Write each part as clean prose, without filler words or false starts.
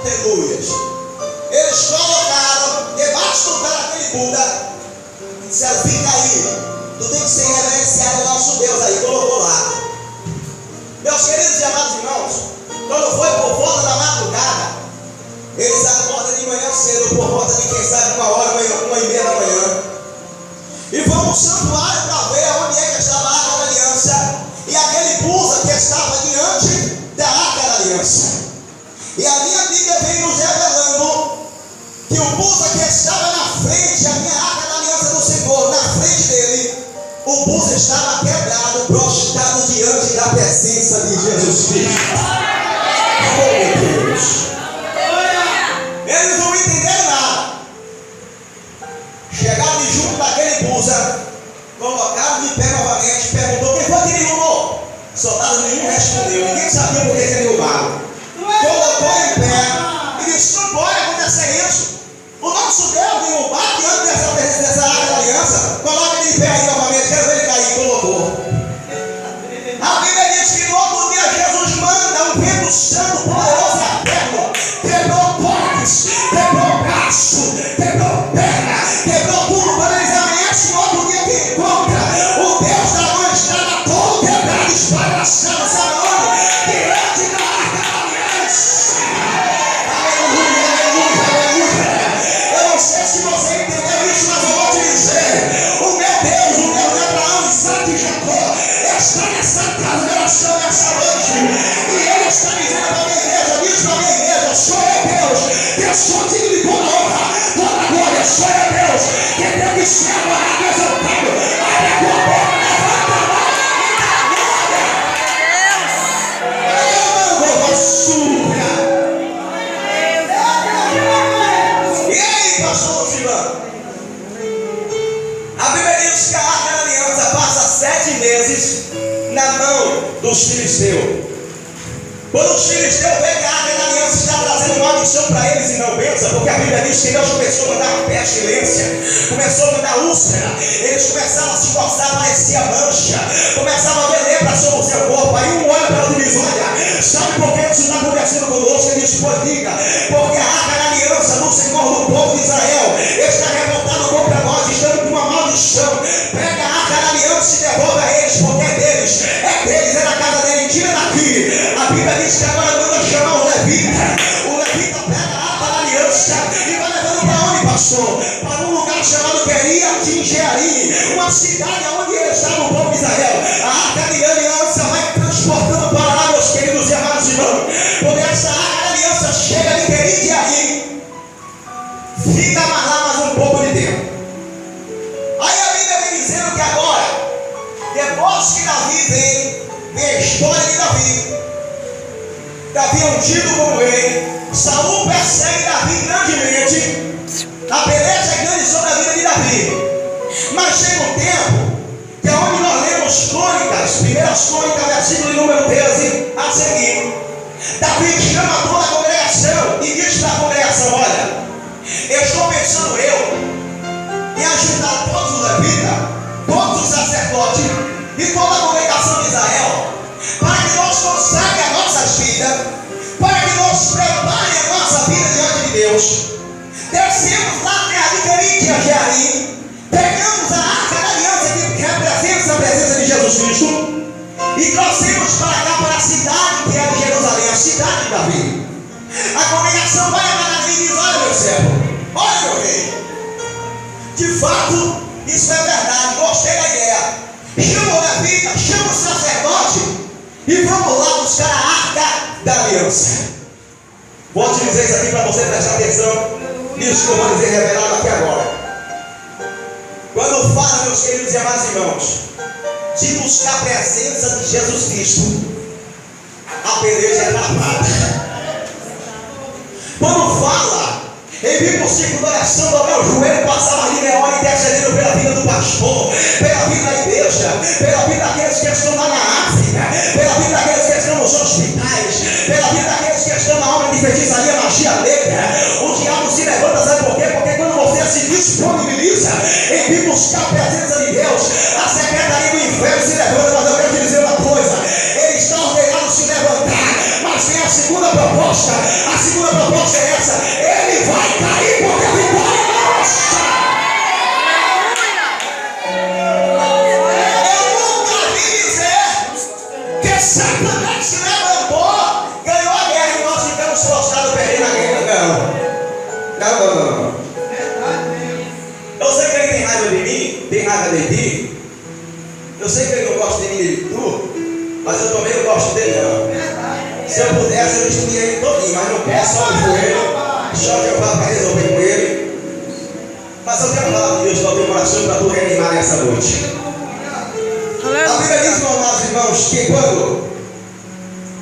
Aleluias. Eles colocaram debaixo do pé daquele Buda. Disseram: fica aí, tu tem que ser reverenciado ao nosso Deus. Aí colocou lá. Meus queridos e amados irmãos, quando foi por volta da madrugada, eles acordam de manhã cedo, por volta de quem sabe 1h30 da manhã, e vão ao santuário para ver onde é que estava a Arca da Aliança e aquele Buda que estava diante da Arca da Aliança. E a minha Bíblia vem nos revelando que o Buda que estava na frente, a minha Arca da Aliança do Senhor, na frente dele, o Buda estava quebrado, prostrado diante da presença de Jesus Cristo. Oh, meu Deus! Eles não entenderam nada. Chegaram de junto daquele Buda, colocaram de pé novamente, perguntou: quem foi que derrubou? Soldados nenhum respondeu, ninguém sabia por que ele derrubava. Colocou em pé e disse: não pode acontecer isso. O nosso Deus derrubar diante dessa Arca da Aliança. Coloca ele em pé aí novamente, quero ver ele cair. Colocou. A Bíblia diz que no outro dia Jesus manda um vento santo, poderoso e eterno. Quebrou portas, quebrou braço, quebrou perna, quebrou tudo. Quando eles amanhecem no outro dia que encontra o Deus da mão estrada todo quebrado, esbaraçado, sabe onde? Diante da Arca da Aliança. Aleluia, aleluia, aleluia. Eu não sei se você entendeu isso, mas eu vou te dizer: o meu Deus, o Deus de Abraão, Isaac e Jacó, está nessa casa de oração nessa noite. E ele está dizendo para a minha igreja, diz para a minha igreja: sou eu Deus, que sou digno de toda honra, toda glória. Sou eu Deus, que tem que ser adorado, exaltado. Abre a tua boca, levanta a mão e dá glória. Eu vou surra. E aí, pastor Silvano? A Bíblia diz que a Arca da Aliança passa 7 meses na mão dos filisteus. Quando os filisteus veem que a Arca da Aliança está trazendo maldição para eles e não bênção, porque a Bíblia diz que Deus começou a mandar pestilência, começou a mandar úlcera, eles começaram a se coçar, parecia mancha, começavam a ver lepra sobre o seu corpo. Aí um olha para o outro e diz: olha, sabe por que isso está acontecendo conosco? Ele diz: pois diga, porque a Arca da Aliança do Senhor do povo de Israel está revoltado contra nós, estamos com uma maldição. Pega a Arca da Aliança e devolve a eles, porque é deles, é da casa dele, tira daqui. A Bíblia diz que agora manda chamar o levita. O levita pega a Arca da Aliança e vai levando para onde, pastor? Para um lugar chamado Queriat-Jearim, uma cidade onde estava o povo de Israel. A Arca da Aliança vai transportando para lá, meus queridos e amados irmãos. Quando essa Arca da Aliança chega de Queriat-Jearim, fica mais um pouco de tempo. Aí a Bíblia vem dizendo que agora, depois que Davi vem a história de Davi é ungido como rei, Saul persegue Davi grandemente, a peleja é grande sobre a vida de Davi. Mas chega um tempo que é onde nós lemos Crônicas, 1 Crônicas, versículo número 13 a seguir. Davi chama toda a congregação e diz para a congregação: olha, eu estou pensando em ajudar todos os levitas, todos os sacerdotes e toda a congregação de Israel, para que nós consagremos as nossas vidas, para que nós preparemos a nossa vida diante de Deus. Descemos lá na terra de Queriat-Jearim, pegamos a Arca da Aliança que representa a presença de Jesus Cristo e trouxemos para cá, para a cidade que é de Jerusalém, a cidade de Davi. A congregação vai a Davi e diz: olha, meu servo, olha, meu rei, de fato isso é verdade, gostei da ideia. Chama o levita, chama o sacerdote e vamos lá buscar a Arca da Aliança. Vou te dizer isso aqui para você prestar atenção nisso que eu vou dizer revelado aqui agora. Quando fala, meus queridos e amados irmãos, de buscar a presença de Jesus Cristo, a peleja é travada. Quando fala em vir por círculo de oração do meu joelho, passava ali meia hora intercedendo pela vida do pastor, pela vida da igreja, pela vida daqueles que estão lá na África, pela vida daqueles que estão nos hospitais, pela vida daqueles que estão na obra de feitiçaria, magia negra. O diabo se levanta, sabe por quê? Porque quando você se disponibiliza em vir buscar a presença de Deus, a secretaria do inferno se levanta. Mas eu quero te dizer uma coisa: ele está ordenado se levantar, mas tem a segunda proposta. A segunda proposta Satanás se levantou, ganhou a guerra e nós ficamos prostrados perdendo a guerra. Não. Eu sei que ele tem raiva de mim, tem raiva de ti. Eu sei que ele não gosta de mim e de tu, mas eu também não gosto dele não. Se eu pudesse, eu destruía ele todinho, mas não posso, só com ele. Só que eu vá para resolver com ele. Mas eu quero falar de Deus para o teu coração para tu reanimar nessa noite. A Bíblia diz, meus irmãos, que quando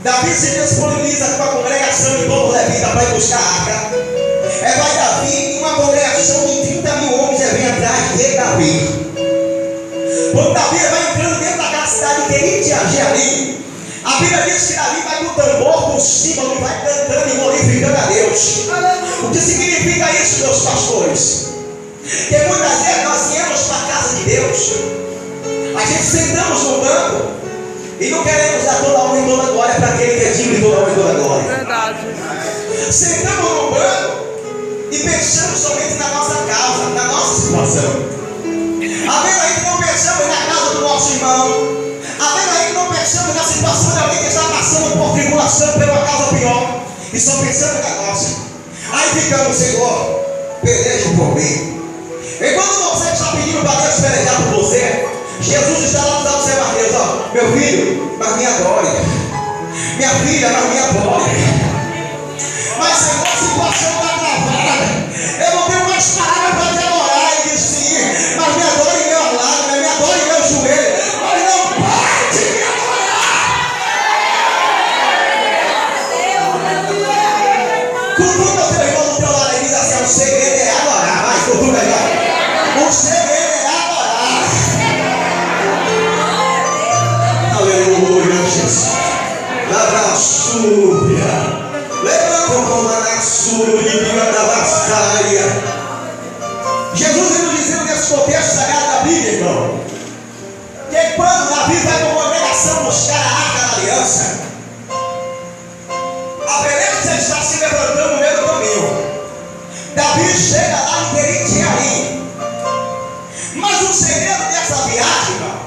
Davi se disponibiliza com a congregação de todos levita para ir buscar a arca, vai Davi e uma congregação de 30 mil homens vem atrás de Davi. Quando Davi vai entrando dentro daquela cidade que ele tinha ali, a Bíblia diz que Davi vai com o tambor por cima e vai cantando e glorificando a Deus. O que significa isso, meus pastores? Que muitas vezes nós viemos para a casa de Deus, a gente sentamos no banco e não queremos dar toda a honra e toda a glória para aquele que é digno de toda a honra e toda a glória. Verdade. Sentamos no banco e pensamos somente na nossa causa, na nossa situação. Às vezes a gente não pensamos na causa do nosso irmão. Às vezes a gente não pensamos na situação de alguém que está passando por tribulação, por uma causa pior, e só pensamos na nossa. Aí ficamos, Senhor, peleje por mim. Enquanto você está pedindo para Deus pelejar por você, Jesus está lá dizendo ao seu Mateus, ó, meu filho, mas me adore. Minha filha, mas me adore. Mas Senhor, a situação está travada. Eu não tenho mais palavra para te adorar. Ele disse sim, mas me adore em meu lado, me adore em meu joelho. Mas não pare de me adorar. Cutuca o teu irmão do teu lado e diz assim, o segredo é adorar. Vai, cutuca aí. O segredo é adorar. Aleluia, Jesus. Lava a súbia. Lembra como na súbia da vassalha. Jesus está dizendo nesse contexto sagrado da Bíblia, irmão, que quando Davi vai para uma congregação buscar a arca da aliança, a beleza está se levantando no meio do caminho. Davi chega lá em Queritiarim. Mas o segredo dessa viagem, irmão,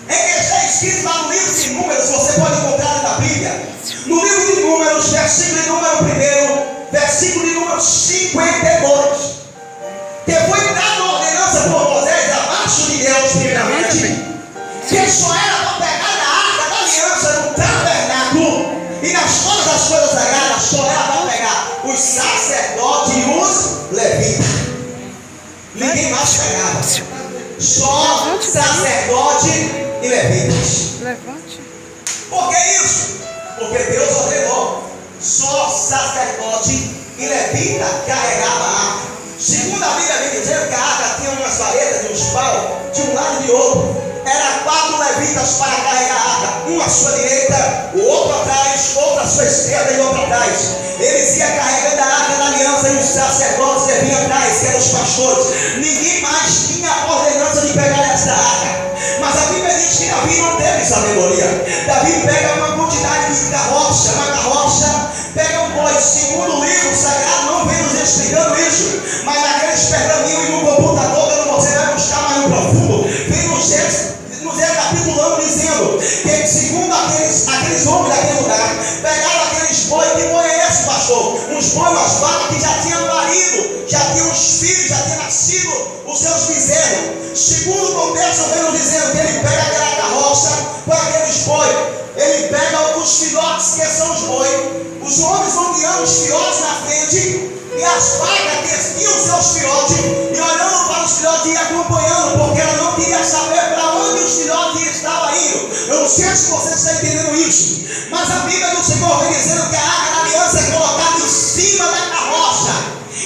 é que está escrito lá no livro de Números, você pode encontrar na Bíblia, no livro de Números, versículo de número 1, versículo de número 52, que foi dada ordenança por Moisés, abaixo de Deus, primeiramente, que só era para pegar na arca da aliança, no tabernáculo, e nas todas as coisas sagradas, só era para pegar os sacerdotes e os levitas. Ninguém mais pegava. Só sacerdote e levitas. Levante. Por que isso? Porque Deus ordenou. Só sacerdote e levita carregava a arca. Segundo a Bíblia vem dizendo que a arca tinha umas varetas de uns paus de um lado e de outro. Era 4 levitas para carregar a arca, um à sua direita, o outro atrás, outro à sua esquerda e outro atrás. Eles iam carregando a arca da aliança e os sacerdotes vinham atrás, que eram os pastores. Ninguém mais tinha a ordenança de pegar esta arca. Mas a Bíblia diz que Davi não teve sabedoria. Davi pega uma quantidade de carroça, pega um boi. Segundo o livro sagrado não vem nos explicando isso, mas naqueles pergaminhos e no computador, quando você vai buscar mais no profundo, vem nos recapitulando dizendo que segundo aqueles homens daquele lugar, pegaram aqueles boi. Que boi é esse, pastor? Uns boi, umas vacas que já tinham parido, já tinham os filhos, já tinham nascido os seus bezerros. Segundo o contexto, vem nos dizendo que ele pega aquela carroça com aqueles boi, ele pega os filhotes que são os boi. Os homens vão guiando os filhotes na frente e as vacas que tinham seus filhotes e olhando para os filhotes e acompanhando, porque ela não queria saber para onde os filhotes estavam indo. Eu não sei se você está entendendo isso, mas a Bíblia do Senhor vem dizendo que a arca da aliança é colocada em cima da carroça.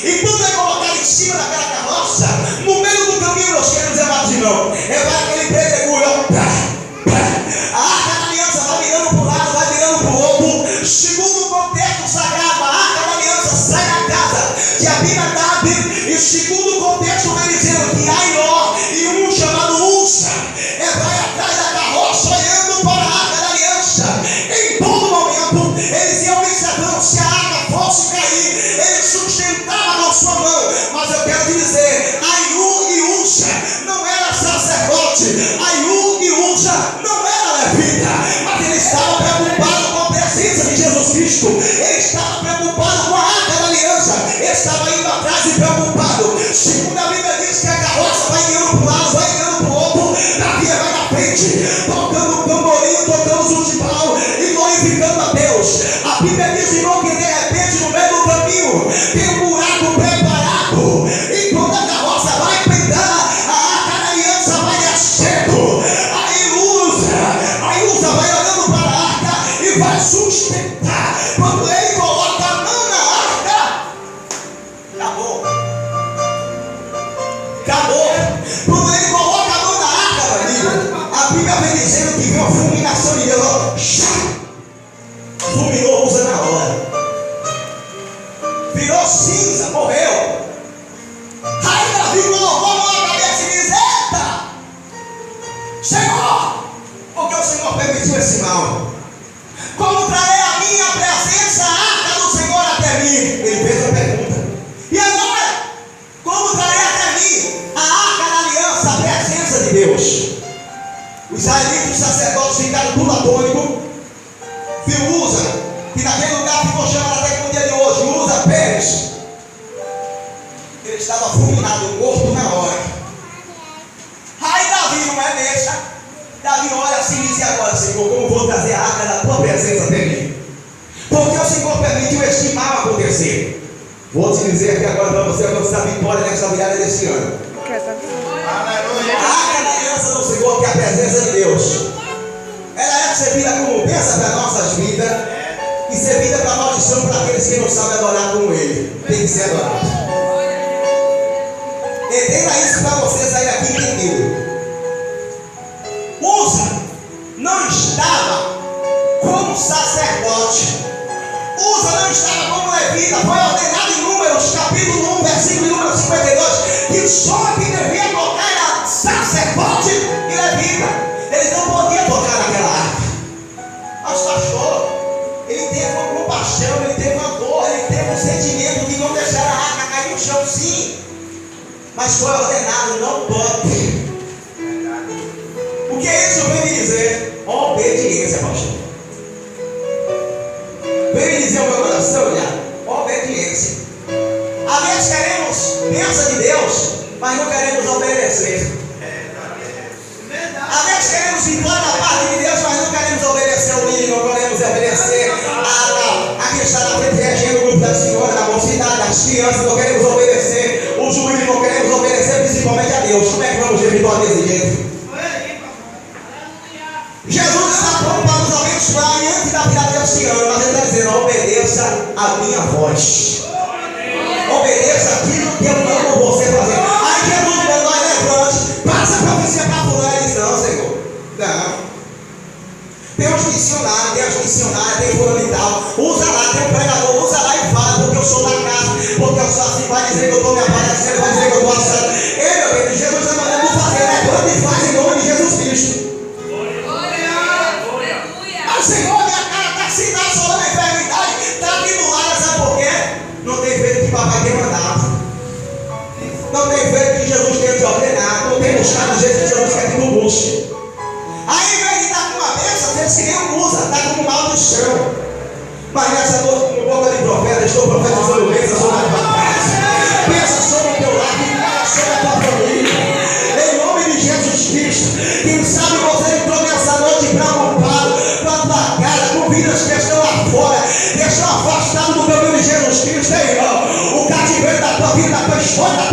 E quando é colocada em cima daquela carroça, no meio do caminho, meus queridos amados irmãos, vai aquele pedregulho. A arca da aliança vai virando para um lado, vai virando para o outro. Segundo o contexto sagrado, a arca da aliança sai da casa de Abinadab. E segundo o contexto, vem dizendo que Ailó e um chamado Usa vai atrás da carroça, olhando para a arca da aliança. Em todo momento, eles iam observando se a arca fosse cair. Eles sustentavam na sua mão. Mas eu quero te dizer, Aiú e Usa não era sacerdote. Aiú e Usa não era levita, mas eles estava preocupado com a presença de Jesus Cristo. Ele estava preocupado com a arca da aliança. Ele estava indo atrás e preocupado. Segundo a Bíblia diz que a carroça vai guiando para um lado, vai guiando para o outro. Davi vai na frente, tocando o tamborim, tocando o timbal e glorificando a Deus. A Bíblia diz, irmão, que de repente no meio do caminho tem um buraco preparado. E quando a carroça vai pegar, a arca da aliança vai descendo. Aí Uza vai olhando para a arca e vai sustentar. Quando ele coloca a mão na arca, acabou. Quando ele coloca a mão na arca, meu amigo, a Bíblia vem dizendo que viu a fulminação de Deus. Fulminou Uza na hora. Virou cinza, morreu. Aí Davi colocou a mão na cabeça e diz: eita, Senhor, porque o Senhor permitiu esse mal? Como trarei a minha presença, a arca do Senhor até mim? Ele fez a pergunta. E agora, como trarei até mim a arca da aliança, a presença de Deus? Os israelitas, os sacerdotes ficaram tudo atônicos. Viu Uza, que naquele lugar ficou chamado até com o dia de hoje, Uza Pérez. Ele estava fulminado, morto na hora. Aí Davi não é besta. Davi olha assim e diz: agora, Senhor, como vou trazer a arca da tua presença até mim? Porque o Senhor permitiu este mal acontecer. Vou te dizer aqui agora para você alcançar a vitória nessa virada desse ano. A arca da aliança do Senhor, que é a presença de Deus, ela é servida como bênção para nossas vidas e servida para maldição para aqueles que não sabem adorar como Ele. Tem que ser adorado. Entenda isso para você sair daqui entendido. Uza não estava como sacerdote. Uza não estava como levita. Foi ordenado em Números, capítulo 1, versículo número 52, que só que devia tocar era sacerdote e levita. Eles não podiam tocar naquela arca. Mas pastor, ele teve uma compaixão, ele teve uma dor, ele teve um sentimento de não deixar a arca cair no chão, sim. Mas foi ordenado: não toque. O que isso vem me dizer? Obediência, pastor. Vem me dizer o meu coração, olha, obediência. Às vezes queremos bênção de Deus, mas não queremos obedecer. Às vezes queremos vitória da parte de Deus, mas não queremos obedecer ao líder, não queremos obedecer a que está na frente regendo o grupo da senhora, da mocidade, das crianças, não queremos obedecer o juiz, não queremos obedecer principalmente a Deus. Como é que vamos ter vitória desse jeito? Jesus está pronto para nos abençoar e antes da virada desse ano, mas ele está dizendo: obedeça a minha voz. Obedeça aquilo que eu mando você fazer. Aí Jesus mandou: levante, passa a profecia para fulano. Ele diz: não, Senhor, não. Tem uns missionários, tem fulano e tal. Usa lá, tem um pregador, usa lá e fala, porque eu sou da casa, porque eu sou assim, vai dizer que eu estou me aparecendo, vai dizer que eu estou assando. Ei, meu Deus, Jesus está mandando fazer, levanta e faz em nome de Jesus Cristo. Mas Senhor, minha cara está assim, está solando a enfermidade, está aqui do lado, sabe por quê? Não tem feito que papai tem mandado. Não tem feito que Jesus tem te ordenado. Não tem buscado o jeito que Jesus quer que tu busque. Aí, em vez de estar com uma bênção, tem que nem usa, está com uma maldição. Mas nessa noite, com boca de profeta, estou profetizando bênção sobre a tua casa, bênção sobre o teu lar, sobre a tua família. Em nome de Jesus Cristo. Quem sabe você entrou nessa noite preocupado com a tua casa, com vidas que estão lá fora, que estão afastados do caminho de Jesus Cristo, irmão. O cativeiro da tua vida, da tua história,